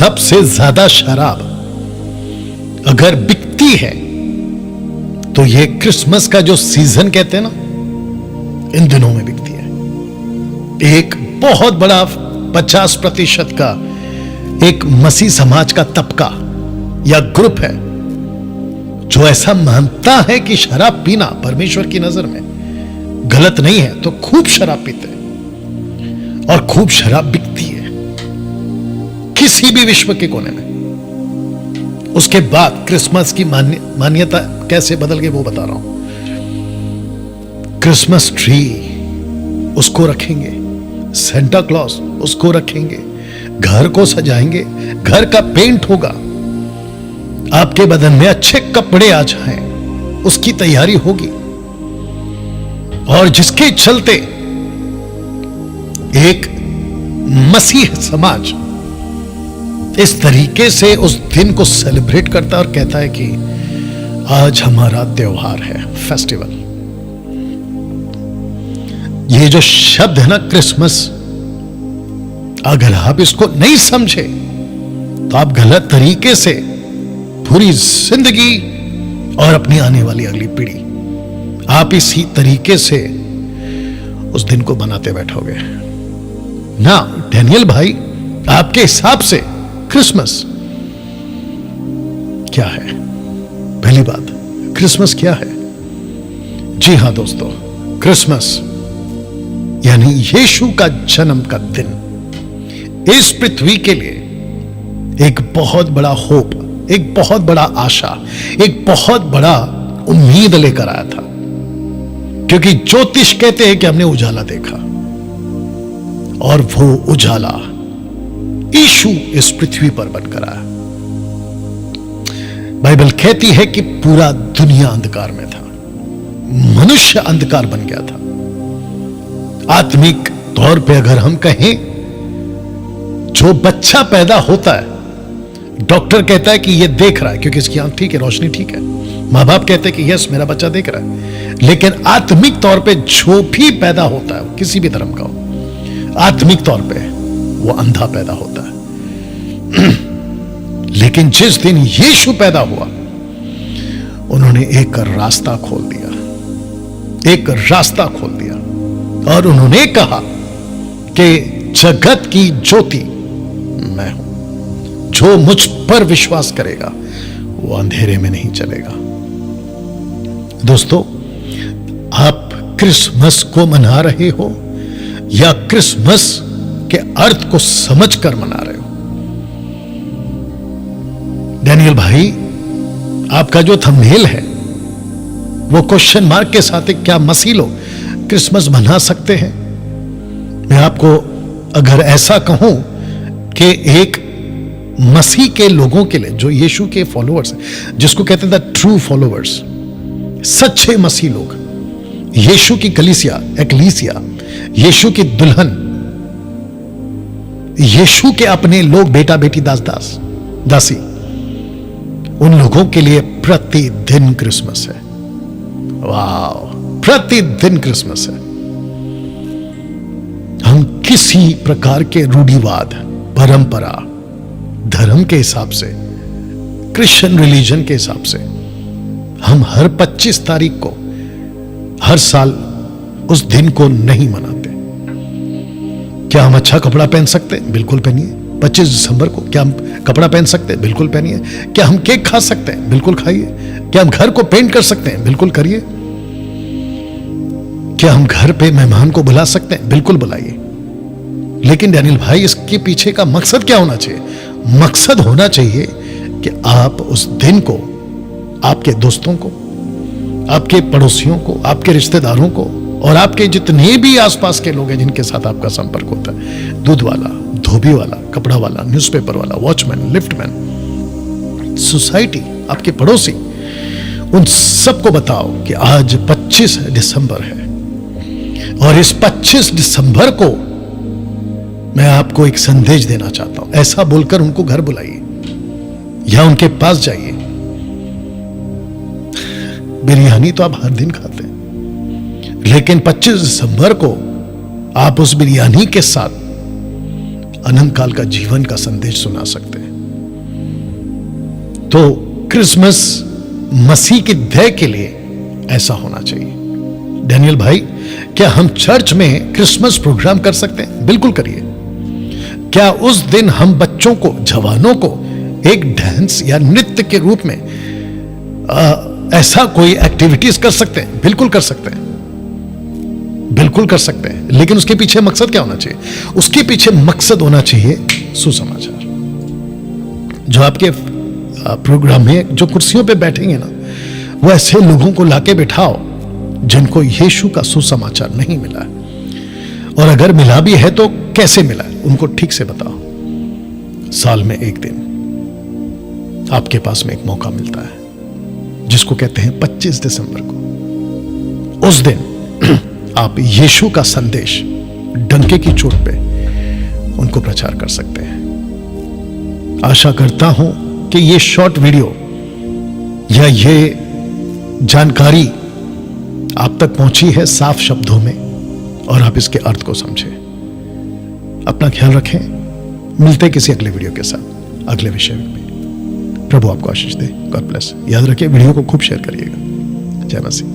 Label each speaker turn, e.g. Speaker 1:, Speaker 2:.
Speaker 1: सबसे ज्यादा शराब अगर बिकती है तो ये क्रिसमस का जो सीजन कहते हैं ना, इन दिनों में बिकती है। एक बहुत बड़ा 50% का एक मसीह समाज का तबका या ग्रुप है जो ऐसा मानता है कि शराब पीना परमेश्वर की नजर में गलत नहीं है, तो खूब शराब पीते हैं और खूब शराब बिकती है किसी भी विश्व के कोने में। उसके बाद क्रिसमस की मान्यता कैसे बदल गई वो बता रहा हूं। क्रिसमस ट्री उसको रखेंगे, सेंटा क्लॉज उसको रखेंगे, घर को सजाएंगे, घर का पेंट होगा, आपके बदन में अच्छे कपड़े आ जाएं, उसकी तैयारी होगी। और जिसके चलते एक मसीह समाज इस तरीके से उस दिन को सेलिब्रेट करता है और कहता है कि आज हमारा त्योहार है, फेस्टिवल। ये जो शब्द है ना क्रिसमस, अगर आप इसको नहीं समझे तो आप गलत तरीके से पूरी जिंदगी और अपनी आने वाली अगली पीढ़ी आप इसी तरीके से उस दिन को बनाते बैठोगे ना। डैनियल भाई, आपके हिसाब से क्रिसमस क्या है? पहली बात, क्रिसमस क्या है? जी हां दोस्तों, क्रिसमस यानी यीशु का जन्म का दिन इस पृथ्वी के लिए एक बहुत बड़ा होप, एक बहुत बड़ा आशा, एक बहुत बड़ा उम्मीद लेकर आया था। क्योंकि ज्योतिष कहते हैं कि हमने उजाला देखा और वो उजाला यीशु इस पृथ्वी पर बनकर आया। बाइबल कहती है कि पूरा दुनिया अंधकार में था, मनुष्य अंधकार बन गया था। आत्मिक तौर पे अगर हम कहें, जो बच्चा पैदा होता है, डॉक्टर कहता है कि ये देख रहा है क्योंकि इसकी आंख ठीक है, रोशनी ठीक है। मां बाप कहते हैं कि यस मेरा बच्चा देख रहा है। लेकिन आत्मिक तौर पे जो भी पैदा होता है, किसी भी धर्म का हो, आत्मिक तौर पे वो अंधा पैदा होता है। लेकिन जिस दिन यीशु पैदा हुआ, उन्होंने एक रास्ता खोल दिया, एक रास्ता खोल दिया और उन्होंने कहा कि जगत की ज्योति मैं हूं, जो मुझ पर विश्वास करेगा वो अंधेरे में नहीं चलेगा। दोस्तों, आप क्रिसमस को मना रहे हो या क्रिसमस के अर्थ को समझकर मना रहे हो? डैनियल भाई, आपका जो थंबनेल है वो क्वेश्चन मार्क के साथ है, क्या मसीह लोग क्रिसमस मना सकते हैं? मैं आपको अगर ऐसा कहूं कि एक मसीह के लोगों के लिए, जो यीशु के फॉलोअर्स हैं, जिसको कहते हैं द ट्रू फॉलोअर्स, सच्चे मसीह लोग, यीशु की कलीसिया, एक्लीसिया, यीशु की दुल्हन, यीशु के अपने लोग, बेटा बेटी, दास दास दासी, उन लोगों के लिए प्रतिदिन क्रिसमस है। वाह, प्रतिदिन क्रिसमस है। हम किसी प्रकार के रूढ़िवाद, परंपरा, धर्म के हिसाब से, क्रिश्चियन रिलीजन के हिसाब से हम हर 25 तारीख को हर साल उस दिन को नहीं मनाते। क्या हम अच्छा कपड़ा पहन सकते हैं? बिल्कुल पहनिए। 25 दिसंबर को क्या हम कपड़ा पहन सकते हैं? बिल्कुल पहनिए। क्या हम केक खा सकते हैं? बिल्कुल खाइए। क्या हम घर को पेंट कर सकते हैं? बिल्कुल करिए। क्या हम घर पे मेहमान को बुला सकते हैं? बिल्कुल बुलाइए। लेकिन डैनियल भाई, इसके पीछे का मकसद क्या होना चाहिए? मकसद होना चाहिए कि आप उस दिन को आपके दोस्तों को, आपके पड़ोसियों को, आपके रिश्तेदारों को और आपके जितने भी आसपास के लोग हैं जिनके साथ आपका संपर्क होता है, दूध वाला, धोबी वाला, कपड़ा वाला, न्यूज़पेपर वाला, वॉचमैन, लिफ्टमैन, सोसाइटी, आपके पड़ोसी, उन सबको बताओ कि आज 25 दिसंबर है और इस 25 दिसंबर को मैं आपको एक संदेश देना चाहता हूं। ऐसा बोलकर उनको घर बुलाइए या उनके पास जाइए। बिरयानी तो आप हर दिन खाते हैं, लेकिन 25 दिसंबर को आप उस बिरयानी के साथ अनंत काल का जीवन का संदेश सुना सकते हैं। तो क्रिसमस मसीह के दया के लिए ऐसा होना चाहिए। डैनियल भाई, क्या हम चर्च में क्रिसमस प्रोग्राम कर सकते हैं? बिल्कुल करिए। क्या उस दिन हम बच्चों को, जवानों को एक डांस या नृत्य के रूप में ऐसा कोई एक्टिविटीज कर सकते हैं? बिल्कुल कर सकते हैं, बिल्कुल कर सकते हैं। लेकिन उसके पीछे मकसद क्या होना चाहिए? उसके पीछे मकसद होना चाहिए सुसमाचार। जो आपके प्रोग्राम में जो कुर्सियों पे बैठेंगे ना, वो ऐसे लोगों को लाके बिठाओ जिनको यीशु का सुसमाचार नहीं मिला है, और अगर मिला भी है तो कैसे मिला है उनको ठीक से बताओ। साल में एक दिन आपके पास में एक मौका मिलता है जिसको कहते हैं 25 दिसंबर को। उस दिन आप यीशु का संदेश डंके की चोट पे उनको प्रचार कर सकते हैं। आशा करता हूं कि ये शॉर्ट वीडियो या ये जानकारी आप तक पहुंची है साफ शब्दों में, और आप इसके अर्थ को समझे। अपना ख्याल रखें। मिलते हैं किसी अगले वीडियो के साथ, अगले विषय में। प्रभु आपको आशीष दे। God bless. याद रखिए, वीडियो को खूब शेयर करिएगा। जय मसीह।